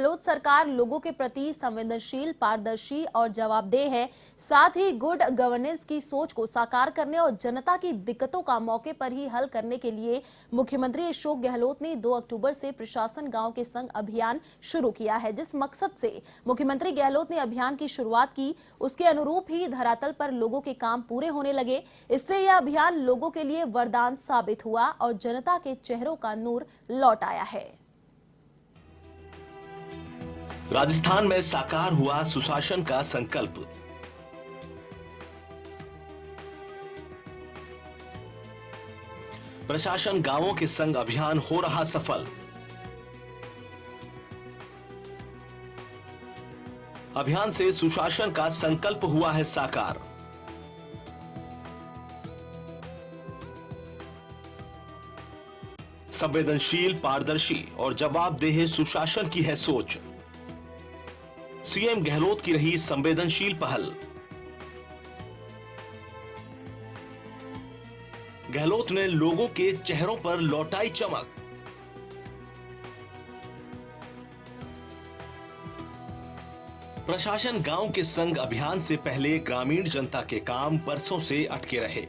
गहलोत सरकार लोगों के प्रति संवेदनशील, पारदर्शी और जवाबदेह है। साथ ही गुड गवर्नेंस की सोच को साकार करने और जनता की दिक्कतों का मौके पर ही हल करने के लिए मुख्यमंत्री अशोक गहलोत ने 2 अक्टूबर से प्रशासन गांव के संग अभियान शुरू किया है। जिस मकसद से मुख्यमंत्री गहलोत ने अभियान की शुरुआत की, उसके अनुरूप ही धरातल पर लोगों के काम पूरे होने लगे। इससे यह अभियान लोगों के लिए वरदान साबित हुआ और जनता के चेहरों का नूर लौट आया है। राजस्थान में साकार हुआ सुशासन का संकल्प। प्रशासन गांवों के संग अभियान हो रहा सफल। अभियान से सुशासन का संकल्प हुआ है साकार। संवेदनशील, पारदर्शी और जवाबदेह सुशासन की है सोच। सीएम गहलोत की रही संवेदनशील पहल। गहलोत ने लोगों के चेहरों पर लौटाई चमक। प्रशासन गांव के संग अभियान से पहले ग्रामीण जनता के काम बरसों से अटके रहे।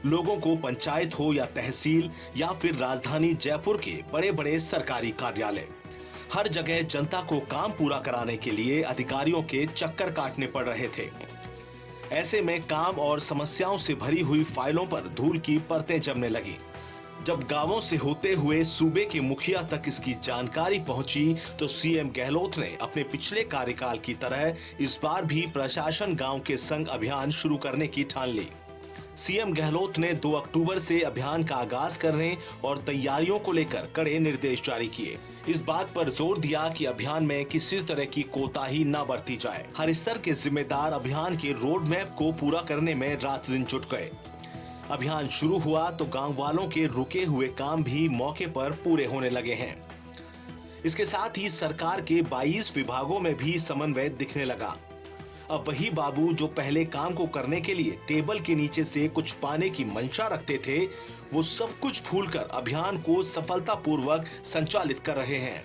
लोगों को पंचायत हो या तहसील या फिर राजधानी जयपुर के बड़े बड़े सरकारी कार्यालय, हर जगह जनता को काम पूरा कराने के लिए अधिकारियों के चक्कर काटने पड़ रहे थे। ऐसे में काम और समस्याओं से भरी हुई फाइलों पर धूल की परतें जमने लगी। जब गांवों से होते हुए सूबे के मुखिया तक इसकी जानकारी पहुंची तो सीएम गहलोत ने अपने पिछले कार्यकाल की तरह इस बार भी प्रशासन गांव के संग अभियान शुरू करने की ठान ली। सीएम गहलोत ने 2 अक्टूबर से अभियान का आगाज करने और तैयारियों को लेकर कड़े निर्देश जारी किए। इस बात पर जोर दिया कि अभियान में किसी तरह की कोताही न बरती जाए। हर स्तर के जिम्मेदार अभियान के रोड मैप को पूरा करने में रात दिन जुट गए। अभियान शुरू हुआ तो गांव वालों के रुके हुए काम भी मौके पर पूरे होने लगे हैं। इसके साथ ही सरकार के 22 विभागों में भी समन्वय दिखने लगा। अब वही बाबू जो पहले काम को करने के लिए टेबल के नीचे से कुछ पाने की मंशा रखते थे, वो सब कुछ भूलकर अभियान को सफलतापूर्वक संचालित कर रहे हैं।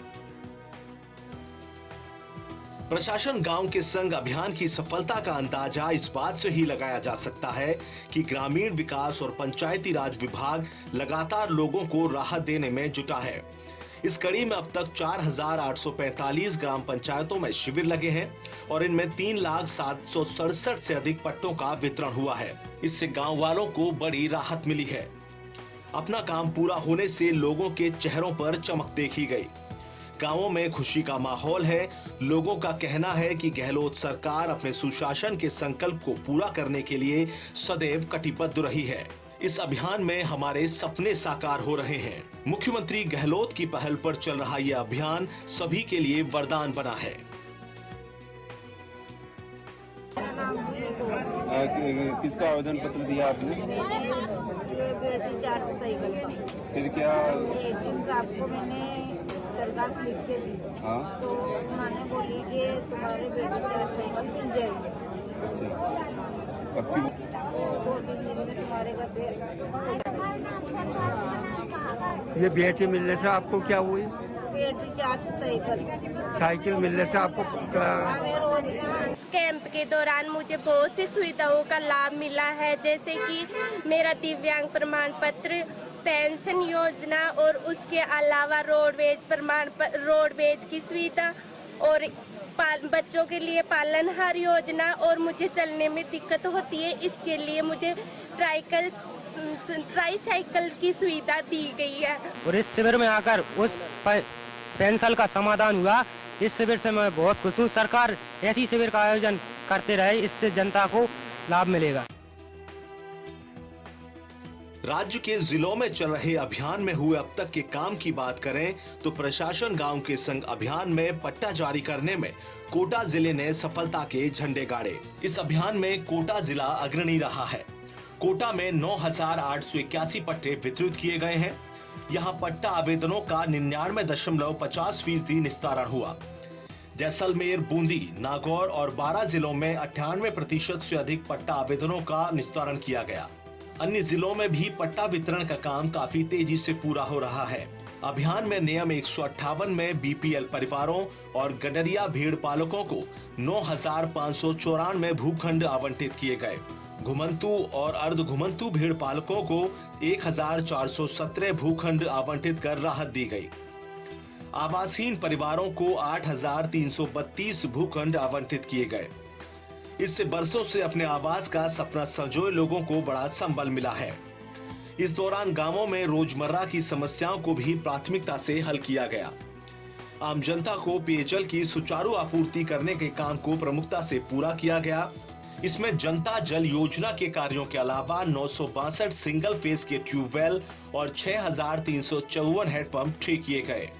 प्रशासन गांव के संग अभियान की सफलता का अंदाजा इस बात से ही लगाया जा सकता है कि ग्रामीण विकास और पंचायती राज विभाग लगातार लोगों को राहत देने में जुटा है। इस कड़ी में अब तक 4,845 ग्राम पंचायतों में शिविर लगे हैं और इनमें 3,767 से अधिक पट्टों का वितरण हुआ है। इससे गांव वालों को बड़ी राहत मिली है। अपना काम पूरा होने से लोगों के चेहरों पर चमक देखी गई। गांवों में खुशी का माहौल है। लोगों का कहना है कि गहलोत सरकार अपने सुशासन के संकल्प को पूरा करने के लिए सदैव कटिबद्ध रही है। इस अभियान में हमारे सपने साकार हो रहे हैं। मुख्यमंत्री गहलोत की पहल पर चल रहा यह अभियान सभी के लिए वरदान बना है। किसका आवेदन पत्र दिया आपने? फिर क्या? एक दिन आपको मैंने दरखास्त लिख के दी। हाँ? तो उन्होंने बोली कि तुम्हारे बेटे 4 साइकिल मिल जाएगी। अच्छा, 2-3 दिन में तुम्हारे घर पे। ये बेटी मिलने से आपको क्या हुई? बेटी 4 साइकिल मिलने से आपको इस कैंप के दौरान मुझे बहुत सी सुविधाओं का लाभ मिला है, जैसे कि मेरा दिव्यांग प्रमाण पत्र, पेंशन योजना और उसके अलावा रोडवेज की सुविधा और बच्चों के लिए पालनहार योजना। और मुझे चलने में दिक्कत होती है, इसके लिए मुझे ट्राईसाइकिल की सुविधा दी गई है। और इस शिविर में आकर उस पेंशन का समाधान हुआ। इस शिविर से मैं बहुत खुश हूँ। सरकार ऐसी शिविर का आयोजन करते रहे, इससे जनता को लाभ मिलेगा। राज्य के जिलों में चल रहे अभियान में हुए अब तक के काम की बात करें तो प्रशासन गांव के संग अभियान में पट्टा जारी करने में कोटा जिले ने सफलता के झंडे गाड़े। इस अभियान में कोटा जिला अग्रणी रहा है। कोटा में 9,881 पट्टे वितरित किए गए हैं। यहाँ पट्टा आवेदनों का 99.50% निस्तारण हुआ। जैसलमेर, बूंदी, नागौर और 12 जिलों में 98% से अधिक पट्टा आवेदनों का निस्तारण किया गया। अन्य जिलों में भी पट्टा वितरण का काम काफी तेजी से पूरा हो रहा है। अभियान में नियम 158 में बीपीएल परिवारों और गडरिया भेड़ पालकों को 9,594 भूखंड आवंटित किए गए। घुमंतु और अर्ध घुमंतु भेड़ पालकों को 1,417 भूखंड आवंटित कर राहत दी गई। आवासहीन परिवारों को 8,332 भूखंड आवंटित किए गए। इससे बरसों से अपने आवास का सपना संजोए लोगों को बड़ा संबल मिला है। इस दौरान गांवों में रोजमर्रा की समस्याओं को भी प्राथमिकता से हल किया गया। आम जनता को पेयजल की सुचारू आपूर्ति करने के काम को प्रमुखता से पूरा किया गया। इसमें जनता जल योजना के कार्यों के अलावा 962 सिंगल फेज के ट्यूबवेल और 6,354 हैंडपंप ठीक किए गए।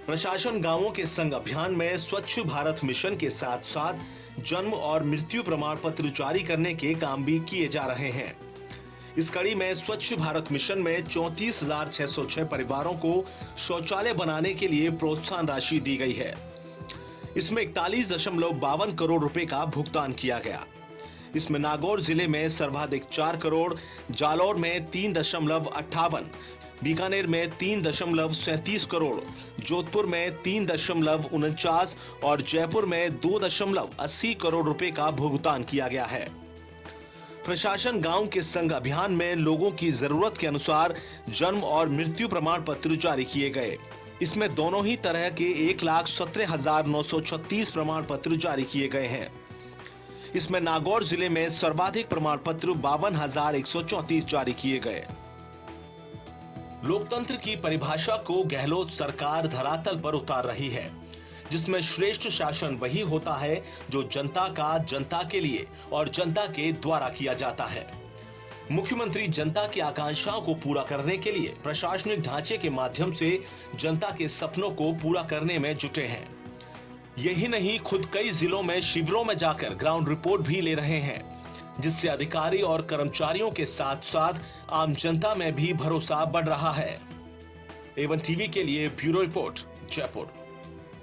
प्रशासन गांवों के संग अभियान में स्वच्छ भारत मिशन के साथ साथ जन्म और मृत्यु प्रमाण पत्र जारी करने के काम भी किए जा रहे हैं। इस कड़ी में स्वच्छ भारत मिशन में 34,606 परिवारों को शौचालय बनाने के लिए प्रोत्साहन राशि दी गई है। इसमें 41.52 करोड़ रुपए का भुगतान किया गया। इसमें नागौर जिले में सर्वाधिक 4 करोड़, जालौर में 3.58, बीकानेर में 3.37 करोड़, जोधपुर में 3.49 और जयपुर में 2.80 करोड़ रुपए का भुगतान किया गया है। प्रशासन गांव के संग अभियान में लोगों की जरूरत के अनुसार जन्म और मृत्यु प्रमाण पत्र जारी किए गए। इसमें दोनों ही तरह के 1,17,936 प्रमाण पत्र जारी किए गए हैं। इसमें नागौर जिले में सर्वाधिक प्रमाण पत्र 52,134 जारी किए गए। लोकतंत्र की परिभाषा को गहलोत सरकार धरातल पर उतार रही है, जिसमें श्रेष्ठ शासन वही होता है जो जनता का जनता के लिए और जनता के द्वारा किया जाता है। मुख्यमंत्री जनता की आकांक्षाओं को पूरा करने के लिए प्रशासनिक ढांचे के माध्यम से जनता के सपनों को पूरा करने में जुटे हैं। यही नहीं, खुद कई जिलों में शिविरों में जाकर ग्राउंड रिपोर्ट भी ले रहे हैं, जिससे अधिकारी और कर्मचारियों के साथ साथ आम जनता में भी भरोसा बढ़ रहा है। A1 टीवी के लिए ब्यूरो रिपोर्ट, जयपुर।